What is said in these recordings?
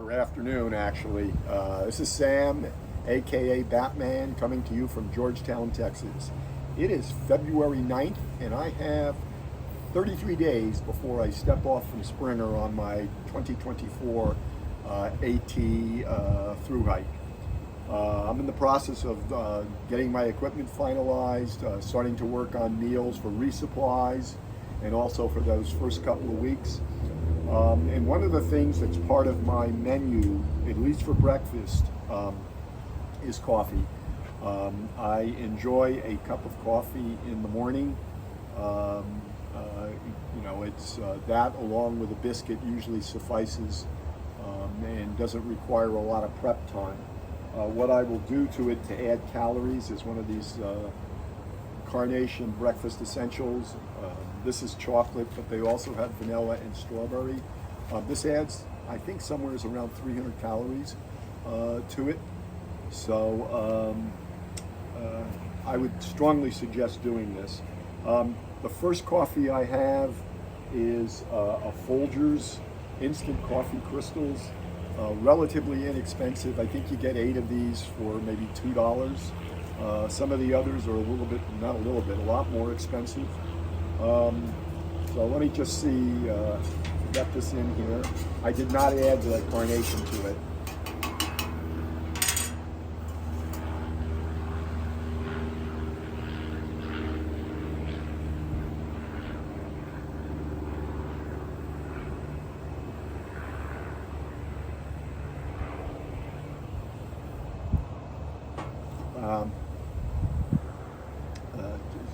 or afternoon actually. This is Sam, aka Batman, coming to you from Georgetown, Texas. It is February 9th, and I have 33 days before I step off from Springer on my 2024 AT through hike. I'm in the process of getting my equipment finalized, starting to work on meals for resupplies and also for those first couple of weeks. And one of the things that's part of my menu, at least for breakfast, is coffee. I enjoy a cup of coffee in the morning. It's that along with a biscuit usually suffices and doesn't require a lot of prep time. What I will do to it to add calories is one of these Carnation breakfast essentials. This is chocolate, but they also have vanilla and strawberry. This adds, I think, somewhere is around 300 calories to it. So I would strongly suggest doing this. The first coffee I have is a Folgers instant coffee crystals. Relatively inexpensive. I think you get 8 of these for maybe $2. Some of the others are a lot more expensive. So let me just see, get this in here. I did not add the Carnation to it.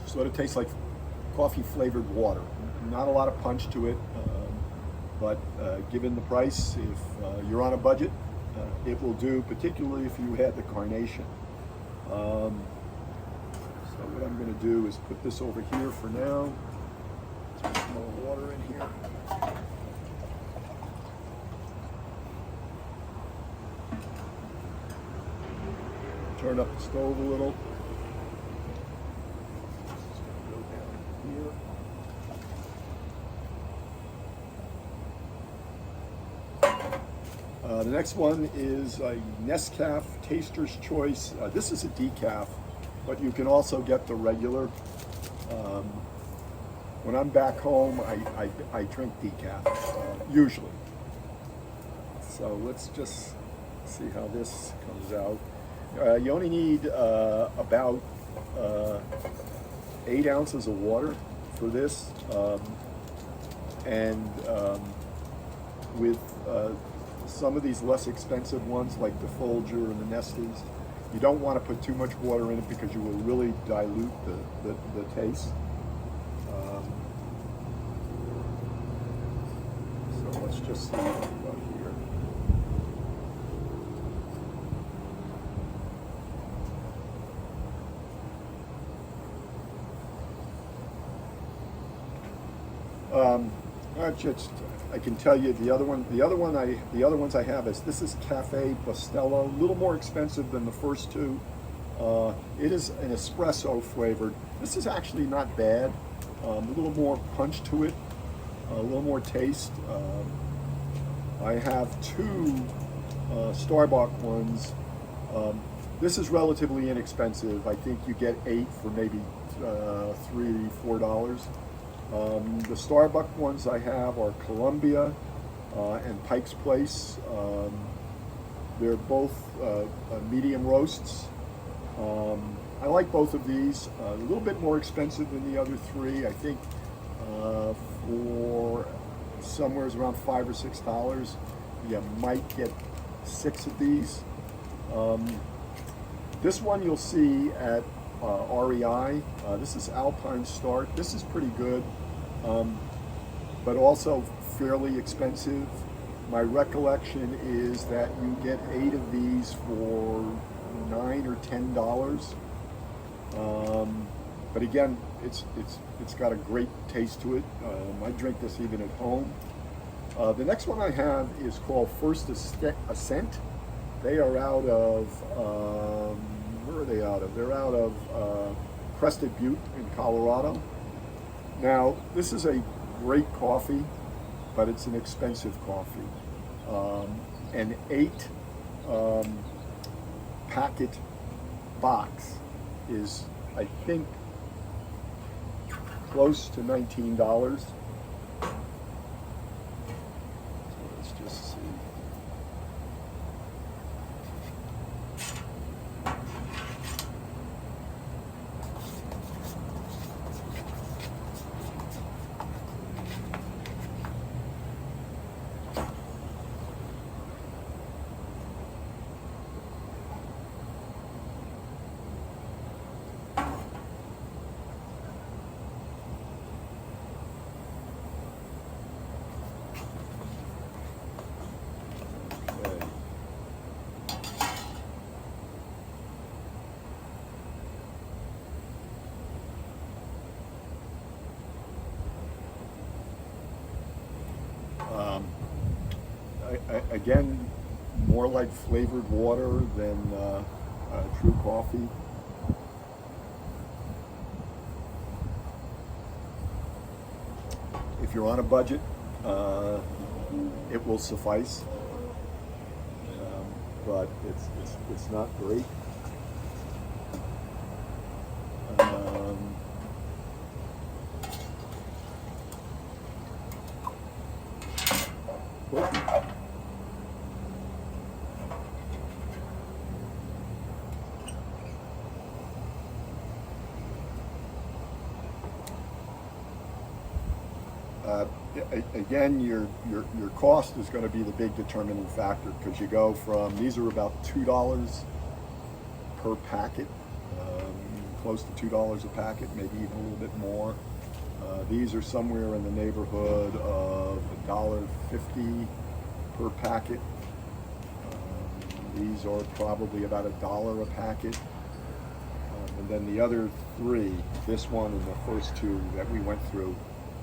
Sort of tastes like coffee flavored water. Not a lot of punch to it, but given the price, if you're on a budget, it will do, particularly if you had the Carnation. So what I'm going to do is put this over here for now. Let's put some more water in here. Turn up the stove a little. The next one is a Nescafe Taster's Choice. This is a decaf, but you can also get the regular. When I'm back home, I drink decaf, usually. So let's just see how this comes out. You only need about 8 ounces of water for this, and with some of these less expensive ones like the Folger and the Nestle's, you don't want to put too much water in it because you will really dilute the taste. So let's just see what we've got here. I can tell you the other ones I have is Cafe Bustelo, a little more expensive than the first two. It is an espresso flavored. This is actually not bad. A little more punch to it, a little more taste. I have 2 Starbucks ones. This is relatively inexpensive. I think you get 8 for maybe $3-4. The Starbucks ones I have are Columbia and Pike's Place. They're both medium roasts. I like both of these. A little bit more expensive than the other 3. I think for somewhere around $5 or $6. You might get 6 of these. This one you'll see at REI. This is Alpine Start. This is pretty good, but also fairly expensive. My recollection is that you get 8 of these for $9 or $10. But again, it's got a great taste to it. I drink this even at home. The next one I have is called First Ascent. They are out of where are they out of? They're out of Crested Butte in Colorado. Now, this is a great coffee, but it's an expensive coffee. an 8 packet box is, I think, close to $19. So let's just see. Again, more like flavored water than true coffee. If you're on a budget, it will suffice, but it's not great. Again, your cost is going to be the big determining factor, because you go from, these are about $2 per packet, close to $2 a packet, maybe even a little bit more. These are somewhere in the neighborhood of $1.50 per packet. These are probably about $1 a packet. And then the other three, this one and the first two that we went through,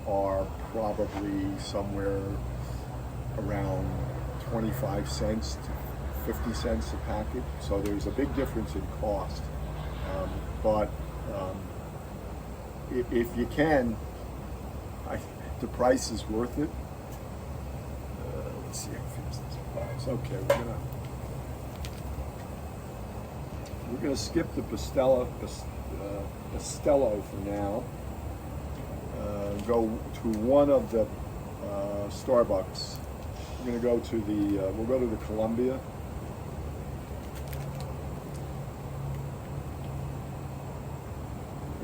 are probably somewhere around 25 cents to 50 cents a packet. So there's a big difference in cost. But if you can, the price is worth it. Let's see how fast this goes. Okay, we're gonna skip the Pastello for now. Go to one of the Starbucks. We're going to go to the, we'll go to the Columbia.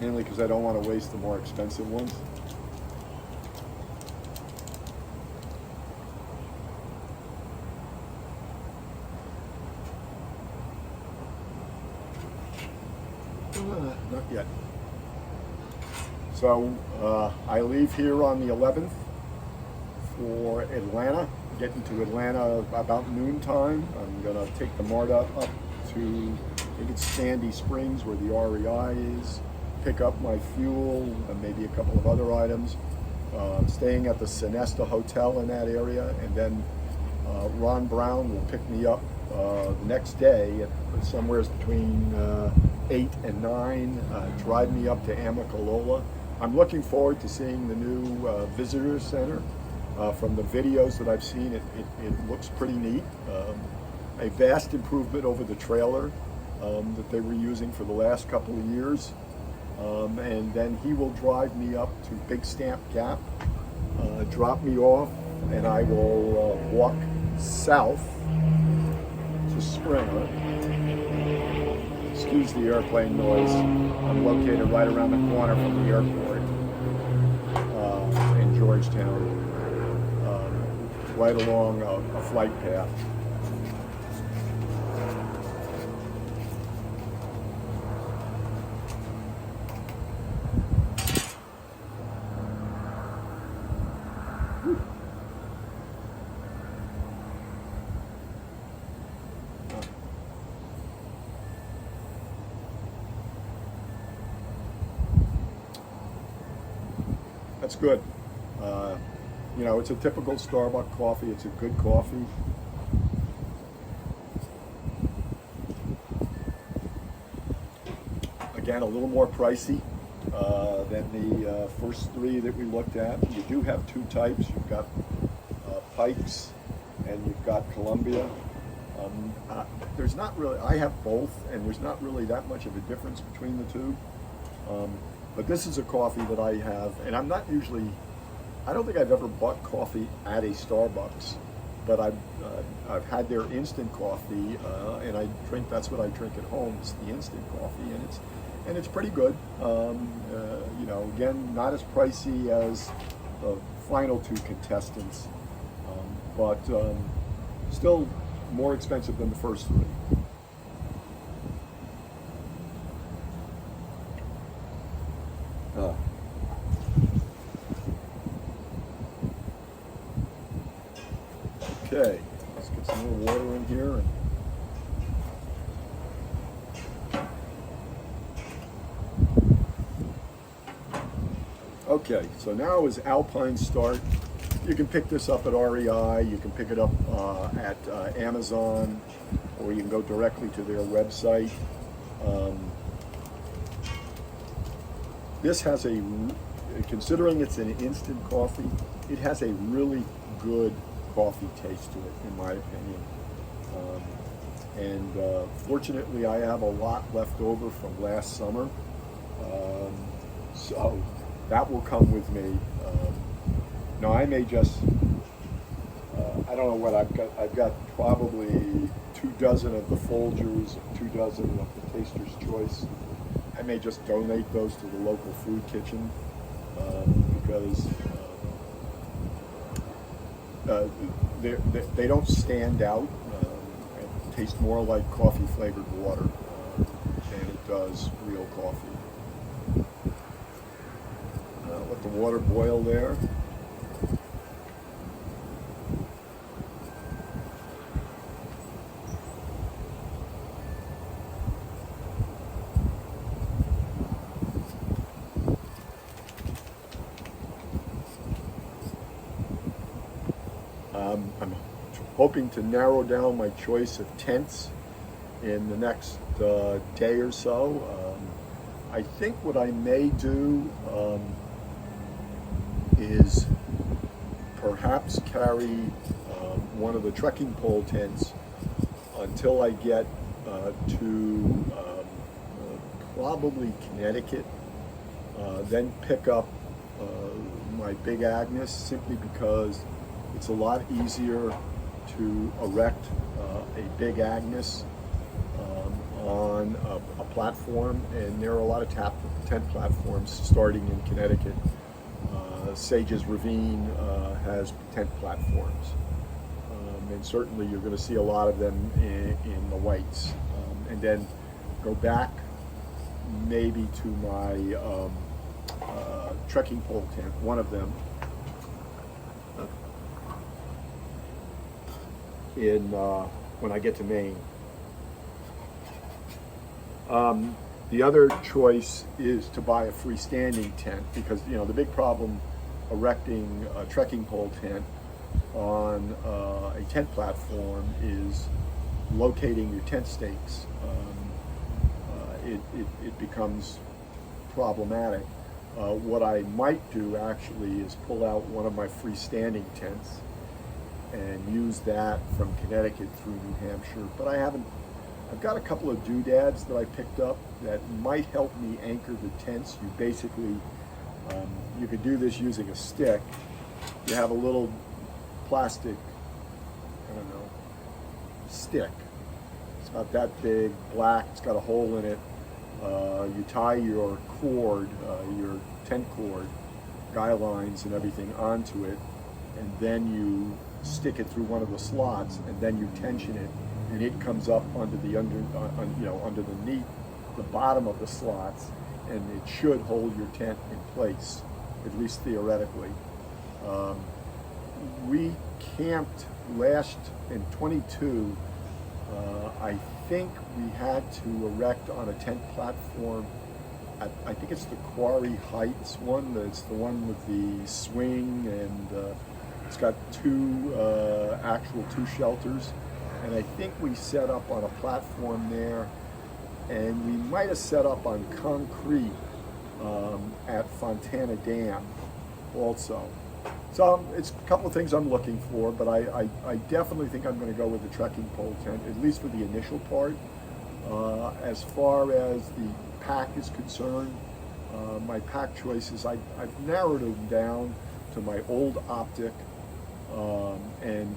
Mainly because I don't want to waste the more expensive ones. Not yet. So I leave here on the 11th for Atlanta, getting to Atlanta about noontime. I'm going to take the MARTA up to, I think it's Sandy Springs where the REI is, pick up my fuel and maybe a couple of other items, staying at the Sonesta Hotel in that area, and then Ron Brown will pick me up the next day at somewhere between 8 and 9, drive me up to Amicalola. I'm looking forward to seeing the new visitor center. From the videos that I've seen, it looks pretty neat. A vast improvement over the trailer that they were using for the last couple of years. And then he will drive me up to Big Stamp Gap, drop me off, and I will walk south to Springer. Excuse the airplane noise. I'm located right around the corner from the airport in Georgetown, right along a flight path. That's good. You know, it's a typical Starbucks coffee. It's a good coffee. Again, a little more pricey than the first three that we looked at. You do have two types. You've got Pikes and you've got Columbia. There's not really, I have both, and there's not really that much of a difference between the two. But this is a coffee that I have, and I'm not usually, I don't think I've ever bought coffee at a Starbucks, but I've had their instant coffee, and that's what I drink at home. It's the instant coffee, and it's pretty good. You know, again, not as pricey as the final two contestants, but still more expensive than the first three. Okay, let's get some more water in here. Okay, so now is Alpine Start. You can pick this up at REI, you can pick it up at Amazon, or you can go directly to their website. This has considering it's an instant coffee, it has a really good coffee taste to it, in my opinion. Fortunately, I have a lot left over from last summer, so that will come with me. Now I may just, I don't know what I've got. I've got probably 2 dozen of the Folgers, 2 dozen of the Taster's Choice. I may just donate those to the local food kitchen because they don't stand out. It tastes more like coffee flavored water than it does real coffee. Let the water boil there. I'm hoping to narrow down my choice of tents in the next day or so. I think what I may do is perhaps carry one of the trekking pole tents until I get to probably Connecticut, then pick up my Big Agnes, simply because it's a lot easier to erect a Big Agnes on a platform, and there are a lot of tent platforms starting in Connecticut. Sages Ravine has tent platforms, and certainly you're going to see a lot of them in the whites. And then go back maybe to my trekking pole tent, one of them, when I get to Maine. The other choice is to buy a freestanding tent, because the big problem erecting a trekking pole tent on a tent platform is locating your tent stakes. It becomes problematic. What I might do actually is pull out one of my freestanding tents and use that from Connecticut through New Hampshire. But I've got a couple of doodads that I picked up that might help me anchor the tents. You basically, you could do this using a stick. You have a little plastic, stick. It's about that big, black, it's got a hole in it. You tie your cord, your tent cord, guy lines and everything onto it, and then you stick it through one of the slots, and then you tension it, and it comes up underneath the bottom of the slots, and it should hold your tent in place, at least theoretically. We camped in 22. I think we had to erect on a tent platform at, I think it's the Quarry Heights one. It's the one with the swing, and it's got two shelters. And I think we set up on a platform there, and we might have set up on concrete at Fontana Dam also. So it's a couple of things I'm looking for, but I definitely think I'm going to go with the trekking pole tent, at least for the initial part. As far as the pack is concerned, my pack choices, I've narrowed them down to my old Optic and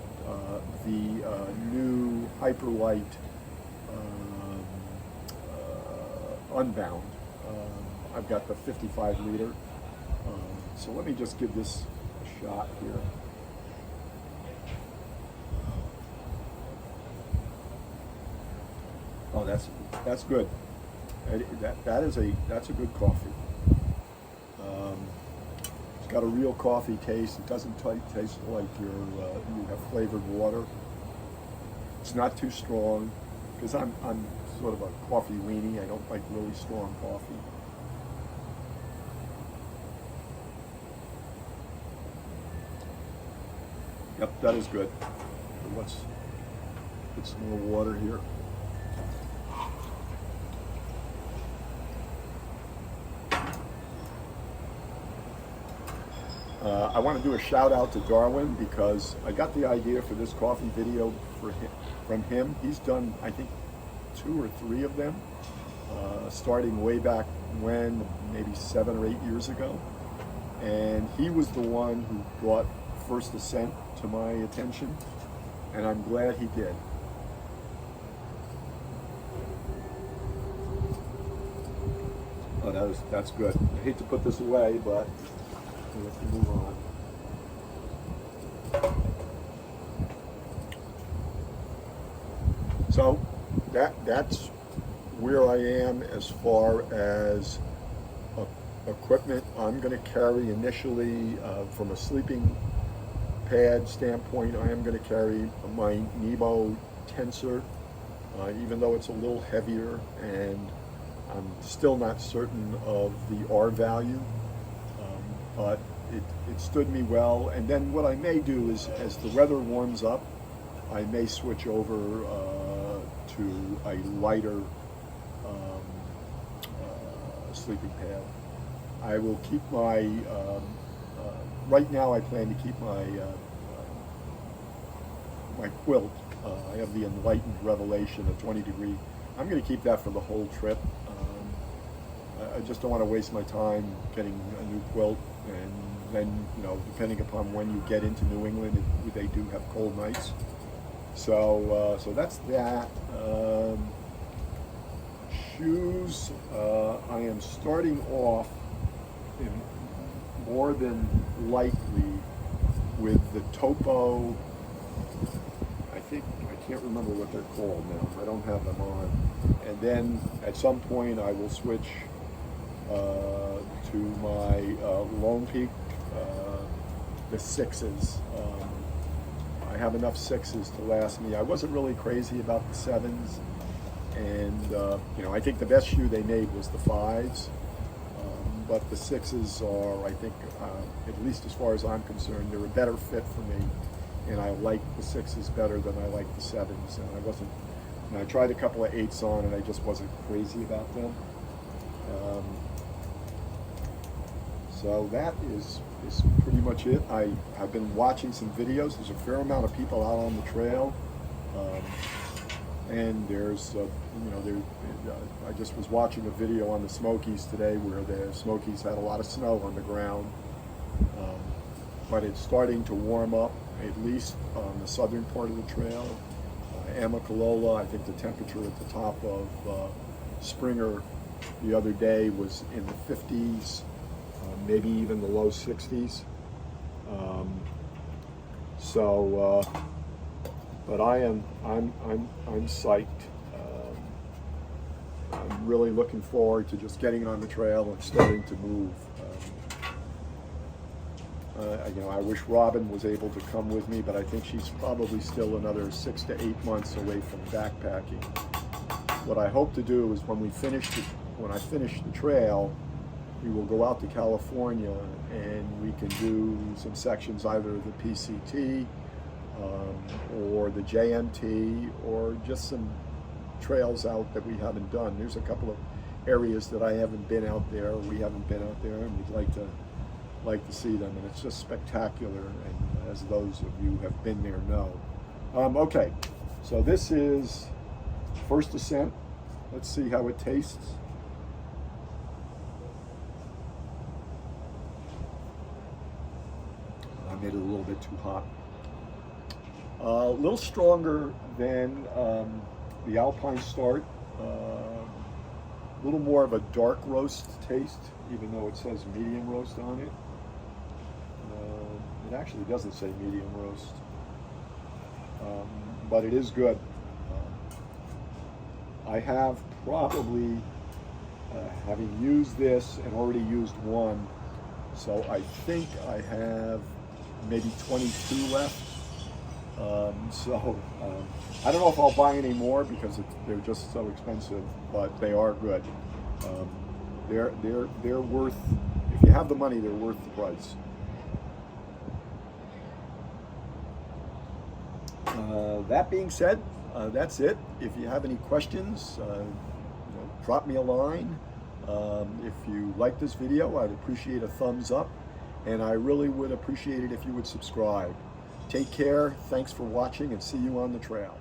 the new Hyperlight Unbound. I've got the 55 liter. So let me just give this a shot here. Oh, that's good. That's a good coffee. It's got a real coffee taste. It doesn't taste like you have flavored water. It's not too strong because I'm sort of a coffee weenie. I don't like really strong coffee. Yep, that is good. Let's put some more water here. I want to do a shout out to Darwin because I got the idea for this coffee video from him. He's done, I think, 2 or 3 of them, starting way back when, maybe 7 or 8 years ago. And he was the one who brought First Ascent to my attention, and I'm glad he did. Oh, that's good. I hate to put this away, but we have to move on. So that's where I am as far as equipment. I'm going to carry initially from a sleeping pad standpoint. I am going to carry my Nemo Tensor, even though it's a little heavier, and I'm still not certain of the R value, but it stood me well. And then what I may do is, as the weather warms up, I may switch over to a lighter sleeping pad. I will keep my, right now I plan to keep my my quilt. I have the Enlightened Revelation, a 20 degree. I'm going to keep that for the whole trip. I just don't want to waste my time getting a new quilt, and then, you know, depending upon when you get into New England, they do have cold nights. So that's that. Shoes, I am starting off more than likely with the Topo. I can't remember what they're called now. I don't have them on. And then at some point I will switch to my Lone Peak, the 6s. I have enough 6s to last me. I wasn't really crazy about the 7s, and you know, I think the best shoe they made was the 5s, but the 6s are, I think, at least as far as I'm concerned, they're a better fit for me, and I like the 6s better than I like the 7s. And I tried a couple of 8s on, and I just wasn't crazy about them. So that is pretty much it. I've been watching some videos. There's a fair amount of people out on the trail, and there's I just was watching a video on the Smokies today where the Smokies had a lot of snow on the ground, but it's starting to warm up, at least on the southern part of the trail. Amicalola, I think the temperature at the top of Springer the other day was in the 50s. Maybe even the low 60s. But I'm psyched. I'm really looking forward to just getting on the trail and starting to move. I wish Robin was able to come with me, but I think she's probably still another 6 to 8 months away from backpacking. What I hope to do is when I finish the trail, we will go out to California and we can do some sections, either the PCT or the JMT, or just some trails out that we haven't done. There's a couple of areas that I haven't been out there, we haven't been out there, and we'd like to like to see them, and it's just spectacular, and as those of you who have been there know. Okay, so this is first ascent. Let's see how it tastes. I made it a little bit too hot. A little stronger than the Alpine Start. A little more of a dark roast taste, even though it says medium roast on it. It actually doesn't say medium roast, but it is good. I have probably, having used this and already used one, so I think I have maybe 22 left. I don't know if I'll buy any more because they're just so expensive, but they are good. They're worth, if you have the money, they're worth the price. That being said, that's it. If you have any questions, drop me a line. If you like this video, I'd appreciate a thumbs up, and I really would appreciate it if you would subscribe. Take care, thanks for watching, and see you on the trail.